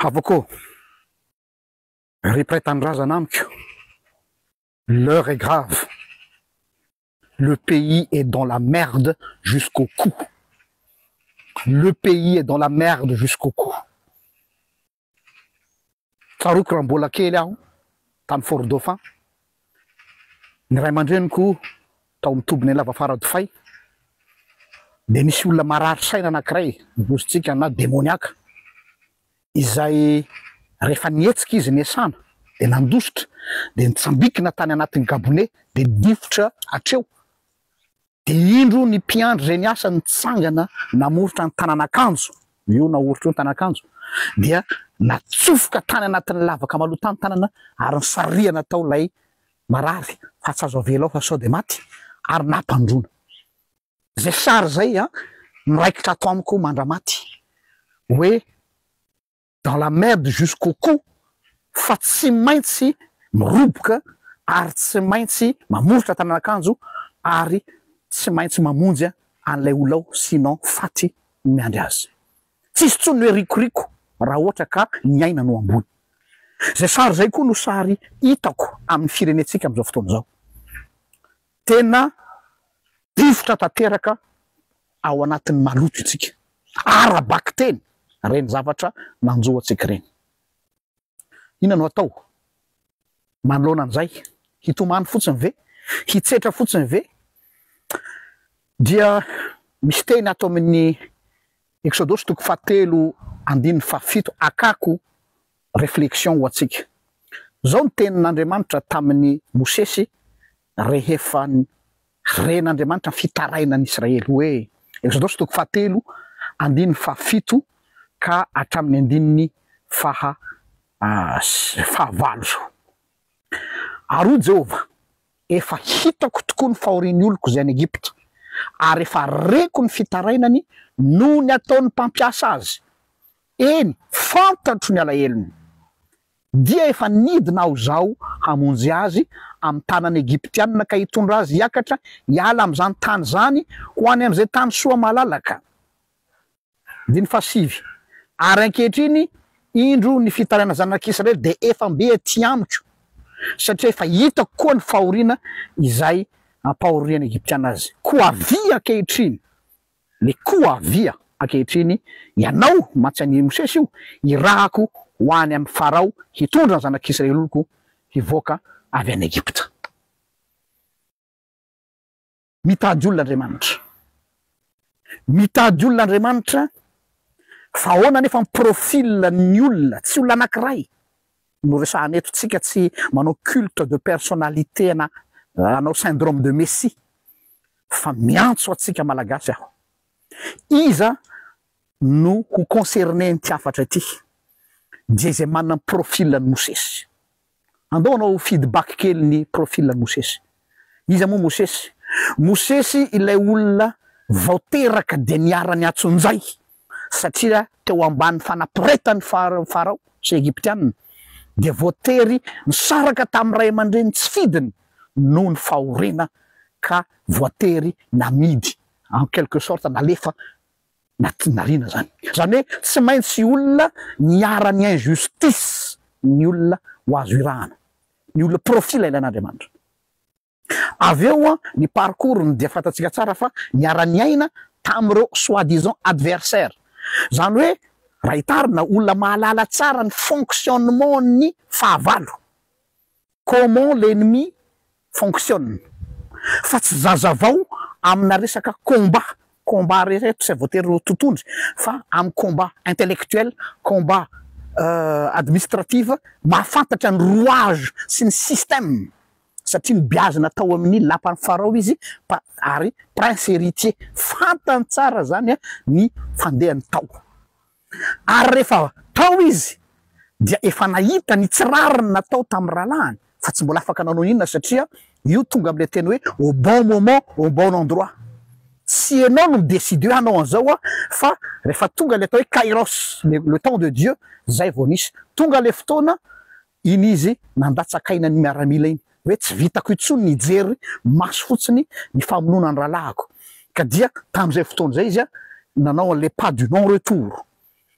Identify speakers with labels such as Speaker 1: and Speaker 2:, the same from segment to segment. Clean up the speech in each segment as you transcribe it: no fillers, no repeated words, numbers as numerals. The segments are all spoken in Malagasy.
Speaker 1: Avoko, ripretandrazana amiko. L'heure est grave. Le pays est dans la merde jusqu'au cou. Le pays est dans la merde jusqu'au cou. Tsaroky raha mbola kely aho tamy Fort Dauphin. Ny ray aman-dreniko tao mitobiny lava faradofay. De nisy olona marary saina anankiray, mibositsika na demoniaka. Izay rehefa nietsika izy niasana de nandositra de nitsambikina tany anatin'ny gabone de difotra hatreo. De indro ny mpiandry zay niasa nitsangana namoritra ny tananakanjo, io naoritra io ny tananakanjo, dia natsofoka tany anatin'ny lavaka malotany tanana ary nisarihana tao lay marary fa tsy azo avela ao fa sao de maty ary nampandrona. Zay sary zay miraikitra ato amiko mandramaty hoe dans la merde jusqu'au cou, fa tsy maintsy miroboka ary tsy maintsy mamoritra tananakanjo ary tsy maintsy mamonjy an'ilay olao sinon faty miandry azy. Tsisy tsony hoe rikoriko raha ohatra ka ny aina no ambony. Zay sary zay koa no sary hitako amin'ny firenetsika am'izao fotoana zao. Tena difotra tanteraka ao anatin'ny maloto itsika. Arabaky teny reny zavatra nanjoatsika reny. Ina no atao? Manoloana an'izay, hitomany fotsiny ve? Hitsetra fotsiny ve? Dia misy teny ato amin'ny Exodus toko 7:7 akako réflexion ho atsika. Zao ny tenin'Andriamanitra tamin'ny Mosesy rehefa ren'Andriamanitra ny fitaraina an'Israely hoe Exodus toko 7:7 ka hatramin'ny 8:9. Aro Jehova, efa hitako tokoa ny fahorian'ny oloko zay any Egypte, ary efa reko ny fitarainany noho ny ataon'ny mpampiasa azy. Eny, fantatro ny alahelony. Dia efa nidina aho zao hamonjy azy amin'ny tanany Egyptianina ka hitondra azy hiakatra hiala amin'izany tany zany ho any amin'izay tany soa malalaka. 5. Ary ankehitriny indro ny fitaraina zanak'Israely de efa mbe ety amiko, satria efa hitako koa ny fahoriana izay ampahorian'ny Egyptiana azy. Koavia ankehitriny, le koavia ankehitriny ianao matsiany Mosesy io, irahako ho any amin'ny Farao hitondra ny zanak'Israely oloko hivoaka avy any Egypta. Mitady olon'Andriamanitra. Mitady olon'Andriamanitra fa ahoana nefa ny profil ny olona, tsy olona anankiray. No resahana eto tsika tsy manao culte de personnalité anao syndrome de Messie. Fa miantso atsika malagasy aho. Iza no ho concerné ny tiafatra ity. Dia izay manana ny profil ny Mosesy. Andao anao feedback kely ny profil ny Mosesy. Iza moa Mosesy? Mosesy ilay olona voateraka de niara-ny atsonjay. Satria teo ambany fanampiretany Farao sy Egyptianina dia voatery nisaraka tamin'ny ray aman-dreny tsy fidiny noho ny fahoriana ka voatery namidy en quelque sorte nalefa narina zany. Zany hoe tsy maintsy olona niara-ny injustice ny olona ho azo irahana, ny olona profil ilain'Andriamanitra. Avy eo ny parcours dia fantatsika tsara fa niara-ny aina tamin'ireo soi-disant adversaire. Zany hoe raha hitarina olona mahalala tsara ny fonctionnement ny fahavalo. Comment l'ennemi fonctionne. Fa tsy zazavao amina resaka combat rehetra tsy voatery totondry fa amin'ny combat intellectuel, combat administratif, mahafantatra ny rouage sy ny système. Satria ny biazina tao amin'ny lapan'ny Farao izy ary prince héritier, fantany tsara zany ny fandehany tao. Ary rehefa tao izy dia efa nahita ny tsirariny natao tamin'ny rahalahiny, fa tsy mbola afaka nanao inona satria io tonga am'le teny hoe au bon moment au bon endroit. Tsy ianao no midécide hoe hanao an'izao fa rehefa tonga le atao hoe kairos, le temps de Dieu, zay vao nisy. Tonga le fotoana iny izy nandatsakaina ny miaramila iny hoe tsy vitako intsony nijery maso fotsiny ny famonoana ny rahalahiko. Ka dia tamin'izay fotoana zay izy nanao le pas du non retour.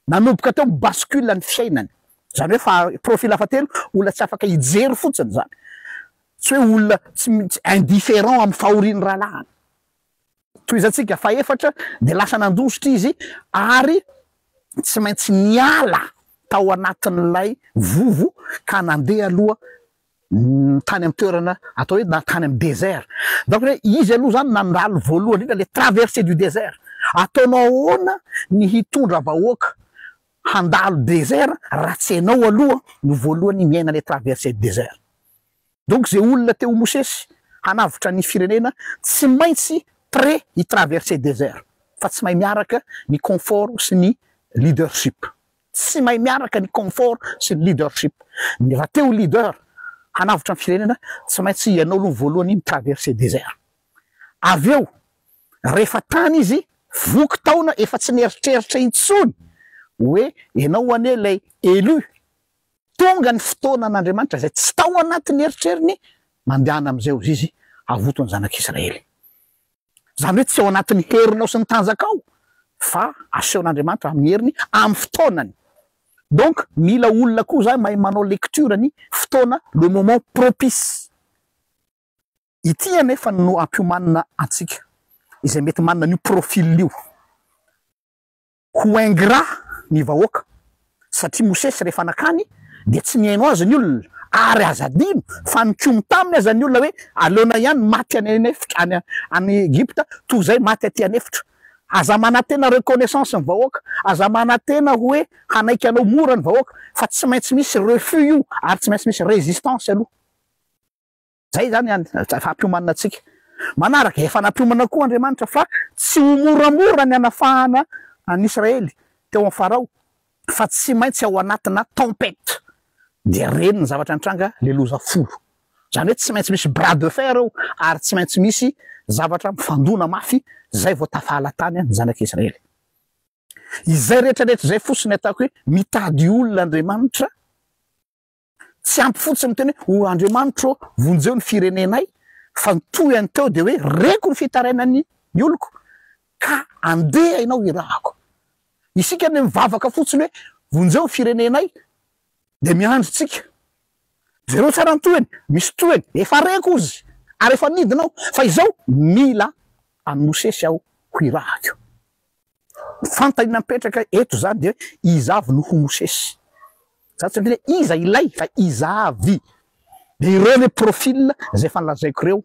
Speaker 1: Nanomboka teo bascule ny fiainany. zany hoe fa profil hafatelo olona tsy afaka hijery fotsiny zany tsy hoe olona tsy indifférent amin'ny fahoriany rahalahiny toy izantsika fa efatra de lasa nandositra izy ary tsy maintsy niala tao anatin'ilay vovo ka nandeha aloha tany amin'ny toerana atao hoe na tany amin'ny désert donc hoe izy aloha zany nandalo voalohany indrindra le traversée du désert ataonao ahoana ny hitondra vahoaka handalo désert raha tsy hainao aloha no voalohany miaina le traversée du désert donc zay olona teo Mosesy hanavitra ny firenena tsy maintsy prêt hitraverser désert fa tsy mahay miaraka ny confort sy ny leadership tsy mahay miaraka ny confort sy ny leadership ny raha teo leader hanavitra ny firenena tsy maintsy ianao aloha voalohany mitraverser désert avy eo rehefa tany izy voky taona efa tsy nieritreritra intsony hoe ianao ane lay élu tonga ny fotoana an'Andriamanitra zay tsy tao anatin'ny eritreritany mandehana am'izay izy avotony zanak'Israely zany hoe tsy ao anatin'ny herinao sy ny tanjakao fa asehon'Andriamanitra amin'ny heriny amin'ny fotoanany donc mila olona koa zany mahay manao lecture ny fotoana le moment propice ity anefa no ampiomanina antsika izay mety manana io profil io ho ingrat ny vahoaka satria Mosesy rehefa nakany de tsy niaino azy ny olona ary azadino fa nikomy taminy aza ny olona hoe aleona ihany maty any anefitra any Egypta toy zay maty aty anefitra aza manantena reconnaissance ny vahoaka aza manantena hoe hanaiky anao mora ny vahoaka fa tsy maintsy misy refus io ary tsy maintsy misy résistance aloha zay zany fa ampiomanina atsika manaraka efa nampiomana koa Andriamanitra fa tsy ho moramora ny anafahana any Israely teo amin'ny Farao fa tsy maintsy ao anatina tempête de reny ny zavatra nitranga le loza folo zany hoe tsy maintsy misy bras de fer eo ary tsy maintsy misy zavatra mifandona mafy zay vao tafahala tany ny zanak'Israely izay rehetrarehetra zay fosiny atako hoe mitady olona Andriamanitra tsy ampy fotsiny miteny hoe Andriamanitra vonjeo ny firenenay fa nitoy any teo de hoe reko ny fitarainany ny oloko ka andeha ianao irahako isika ne mivavaka fotsiny hoe vonjeo ny firenenay de miandry tsika zero tsara nytoeny misy toeny efa reko izy ary efa nidinao fa izao mila any Mosesy aho ho irahako fantanina mipetraka eto zany de izavy no ho Mosesy satria iza ilay fa izavy de ireo le profil zay fanlazaiko reo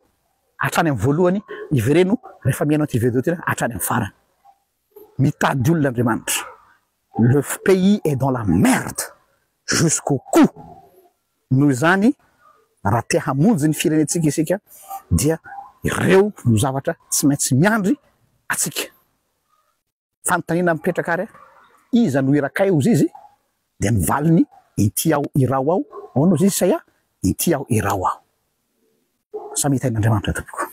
Speaker 1: hatrany amin'ny voalohany ivereno rehefa miaino anty vidéo ty hatrany amin'ny farany mitady olona Andriamanitra le pays est dans la merde jusqu'au cou noho zany raha te hamonjy ny firenentsika isika dia ireo no zavatra tsy maintsy miandry atsika fanontaniana mipetraka ary iza no irakay ozy izy de mivaliny ity aho irao aho ono izy Isaia ity aho irao aho samy hitain'Andriamanitra tompoko